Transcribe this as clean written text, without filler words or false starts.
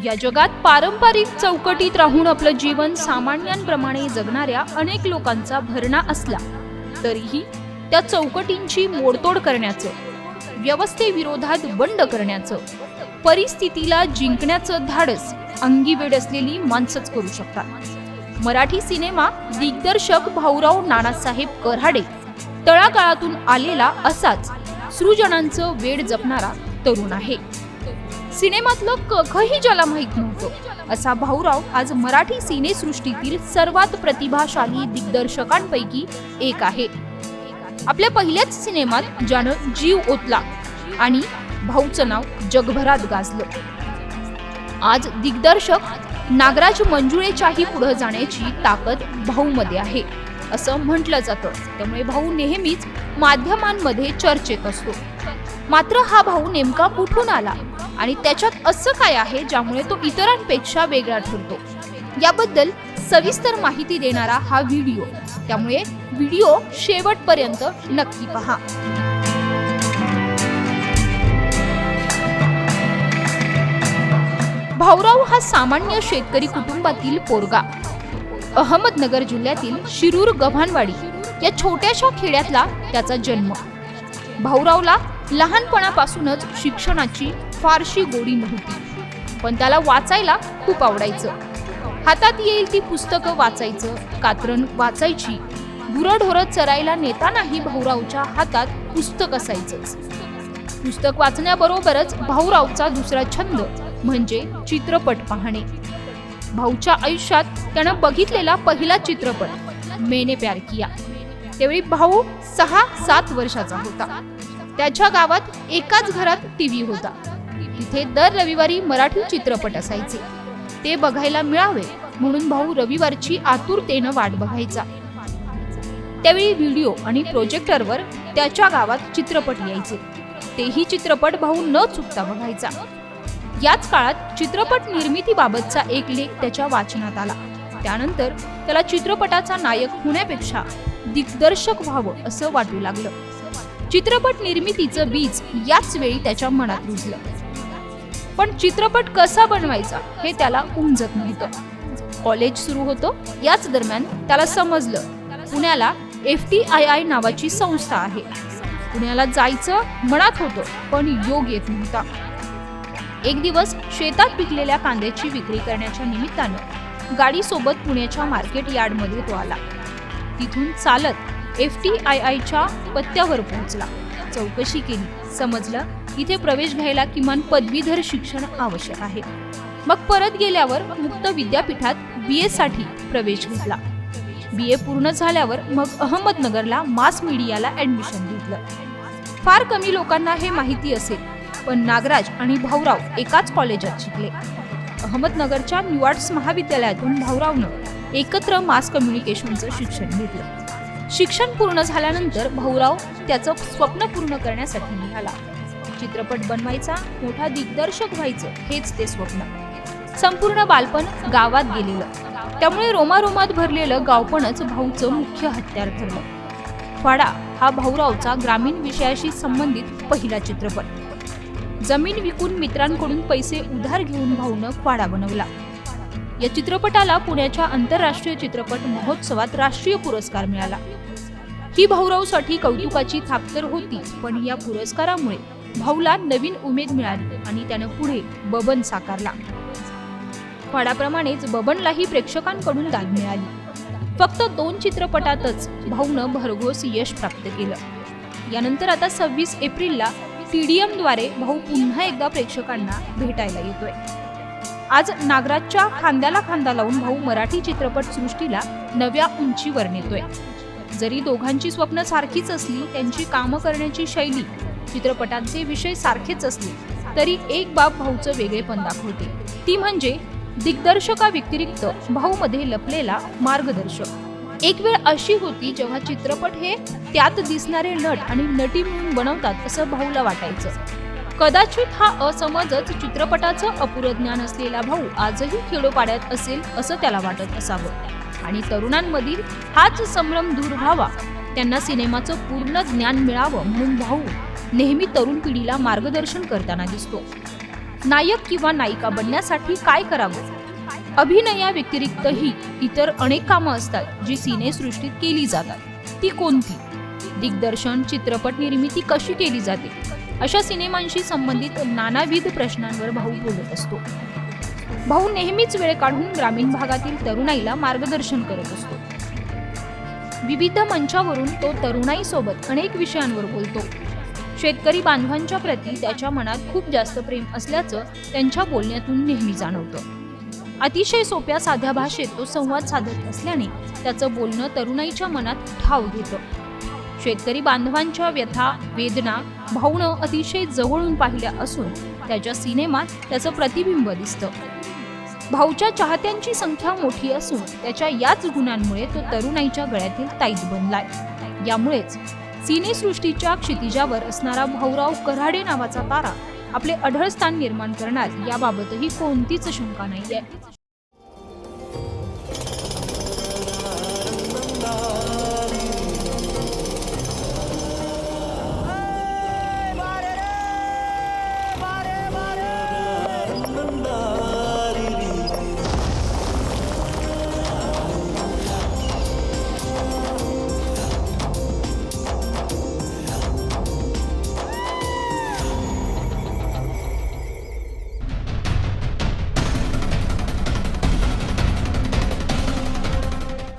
या जगात पारंपरिक चौकटीत राहून आपलं जीवन सामान्यांप्रमाणे जगणाऱ्या अनेक लोकांचा भरणा असला तरीही त्या चौकटींची मोडतोड करण्याचं, व्यवस्थेविरोधात बंड करण्याचं, परिस्थितीला जिंकण्याचं धाडस अंगीवेड असलेली माणसंच करू शकतात. मराठी सिनेमा दिग्दर्शक भाऊराव नानासाहेब कऱ्हाडे तळागाळातून आलेला असाच सृजनांचं वेड जपणारा तरुण आहे. सिनेमातलं कखही ज्याला माहीत नव्हतं असा भाऊराव आज मराठी सिनेसृष्टीतील सर्वात प्रतिभाशाली दिग्दर्शकांपैकी एक आहे. आपल्या पहिल्याच सिनेमात ज्यानं जीव ओतला आणि भाऊचं नाव जगभरात गाजलं. आज दिग्दर्शक नागराज मंजुळेच्याही पुढे जाण्याची ताकद भाऊमध्ये आहे असं म्हटलं जातं. त्यामुळे भाऊ नेहमीच माध्यमांमध्ये चर्चेत असतो. मात्र हा भाऊ नेमका कुठून आला आणि त्याच्यात असं काय आहे ज्यामुळे तो इतरांपेक्षा वेगळा ठरतो, याबद्दल सविस्तर माहिती देणारा हा व्हिडिओ. त्यामुळे व्हिडिओ शेवटपर्यंत नक्की पहा. भाऊराव हा सामान्य शेतकरी कुटुंबातील पोरगा. अहमदनगर जिल्ह्यातील शिरूर गव्हाणवाडी या छोट्याशा खेड्यातला त्याचा जन्म. भाऊरावला लहानपणापासूनच शिक्षणाची फारशी गोडी नव्हती, पण त्याला वाचायला खूप आवडायचं. हातात येईल ती पुस्तकं वाचायचं, कात्रण वाचायची. गुरंढोरं चरायला नेतानाही भाऊरावच्या हातात पुस्तक असायचंच. पुस्तक वाचण्याबरोबरच भाऊरावचा दुसरा छंद म्हणजे चित्रपट पाहणे. भाऊच्या आयुष्यात त्यानं बघितलेला पहिला चित्रपट मैंने प्यार किया. त्यावेळी भाऊ 6-7 वर्षाचा होता. त्याच्या गावात एकाच घरात टीव्ही होता. तिथे दर रविवारी मराठी चित्रपट असायचे. ते बघायला मिळावे म्हणून भाऊ रविवारची आतुरतेनं वाट बघायचा. त्यावेळी व्हिडिओ आणि प्रोजेक्टरवर त्याच्या गावात चित्रपट यायचे. तेही चित्रपट भाऊ न चुकता बघायचा. याच काळात चित्रपट निर्मितीबाबतचा एक लेख त्याच्या वाचनात आला. त्यानंतर त्याला चित्रपटाचा नायक होण्यापेक्षा दिग्दर्शक व्हावं असं वाटू लागलं. चित्रपट निर्मितीचं बीज याच वेळी त्याच्या मनात रुजलं. पण चित्रपट कसा बनवायचा हे त्याला उमजत नव्हतं. कॉलेज सुरू होतं. याच दरम्यान त्याला समजलं पुण्याला FTII नावाची संस्था आहे. पुण्याला जायचं मनात होतं, पण योग येत नव्हता. एक दिवस शेतात पिकलेल्या कांद्याची विक्री करण्याच्या निमित्तानं गाडीसोबत पुण्याच्या मार्केट यार्डमध्ये तो आला. तिथून चालत FTIIच्या पत्त्यावर पोहोचला. चौकशी केली. समजलं इथे प्रवेश घ्यायला किमान पदवीधर शिक्षण आवश्यक आहे. मग परत गेल्यावर मुक्त विद्यापीठात BA साठी प्रवेश घेतला. BA पूर्ण झाल्यावर मग अहमदनगरला मास मीडियाला ऍडमिशन घेतलं. फार कमी लोकांना हे माहिती असेल, पण नागराज आणि भाऊराव एकाच कॉलेजात शिकले. अहमदनगरच्या न्यू आर्ट्स महाविद्यालयातून भाऊरावनं एकत्र मास कम्युनिकेशनचं शिक्षण घेतलं. शिक्षण पूर्ण झाल्यानंतर भाऊराव त्याचं स्वप्न पूर्ण करण्यासाठी निघाला. चित्रपट बनवायचा, मोठा दिग्दर्शक व्हायचं हेच ते स्वप्न. संपूर्ण बालपण गावात गेलेलं, त्यामुळे रोमारोमात भरलेलं गावपणच भाऊचं मुख्य हत्यार ठरलं. फाडा हा भाऊरावचा ग्रामीण विषयाशी संबंधित पहिला चित्रपट. जमीन विकून मित्रांकडून पैसे उधार घेऊन भाऊनं फाडा बनवला. या चित्रपटाला पुण्याच्या आंतरराष्ट्रीय चित्रपट महोत्सवात राष्ट्रीय पुरस्कार मिळाला. ही भाऊरावसाठी कौतुकाची थाप तर होतीच, पण या पुरस्कारामुळे भाऊला नवीन उमेद मिळाली आणि त्यानं पुढे बबन साकारला. फाडाप्रमाणेच बबनलाही प्रेक्षकांकडून दाद मिळाली. फक्त 2 चित्रपटातच भाऊनं भरघोस यश प्राप्त केलं. यानंतर आता 26 एप्रिलला TDM द्वारे भाऊ पुन्हा एकदा प्रेक्षकांना भेटायला येतोय. आज नागराजच्या खांद्याला खांदा लावून भाऊ मराठी चित्रपट सृष्टीला नव्या उंचीवर नेतोय. जरी दोघांची स्वप्न सारखीच असली, त्यांची कामं करण्याची शैली, चित्रपटांचे विषय सारखेच असले, तरी एक बाब भाऊचं वेगळेपण दाखवते. ती म्हणजे दिग्दर्शकाव्यतिरिक्त भाऊमध्ये लपलेला मार्गदर्शक. एक वेळ अशी होती जेव्हा चित्रपट हे त्यात दिसणारे नट आणि नटी मिळून बनवतात असं भाऊला वाटायचं. कदाचित हा असमजच चित्रपटाचं अपुरं ज्ञान असलेला भाऊ आजही खेडोपाड्यात असेल असं त्याला वाटत असावं आणि तरुणांमधील हाच संभ्रम दूर व्हावा, त्यांना सिनेमाचं पूर्ण ज्ञान मिळावं म्हणून भाऊ नेहमी तरुण पिढीला मार्गदर्शन करताना दिसतो. नायक किंवा नायिका बनण्यासाठी काय करावं? अभिनया व्यतिरिक्तही इतर अनेक कामं असतात जी सिनेसृष्टीत केली जातात. ती कोणती? दिग्दर्शन, चित्रपट निर्मिती कशी केली जाते? अशा सिनेमांशी संबंधित नानाविध प्रश्नांवर भाऊ बोलत असतो. भाऊ नेहमीच वेळ काढून ग्रामीण भागातील तरुणाईला मार्गदर्शन करत असतो. विविध मंचावरून तो तरुणाईसोबत अनेक विषयांवर बोलतो. शेतकरी बांधवांच्या प्रती त्याच्या मनात खूप जास्त प्रेम असल्याचं त्यांच्या बोलण्यातून नेहमी जाणवतं. अतिशय सोप्या साध्या भाषेत तो संवाद साधत असल्याने त्याचं बोलणं तरुणाईच्या मनात ठाव घेतं. शेतकरी बांधवांच्या व्यथा, वेदना भाऊनं अतिशय जवळून पाहिल्या असून त्याच्या सिनेमात त्याचं प्रतिबिंब दिसतं. भाऊच्या चाहत्यांची संख्या मोठी असून त्याच्या याच गुणांमुळे तो तरुणाईच्या गळ्यातील ताईत बनलाय. यामुळेच सिनेसृष्टीच्या क्षितिजावर असणारा भाऊराव कऱ्हाडे नावाचा तारा आपले अढळ स्थान निर्माण करणार याबाबतही कोणतीच शंका नाहीये.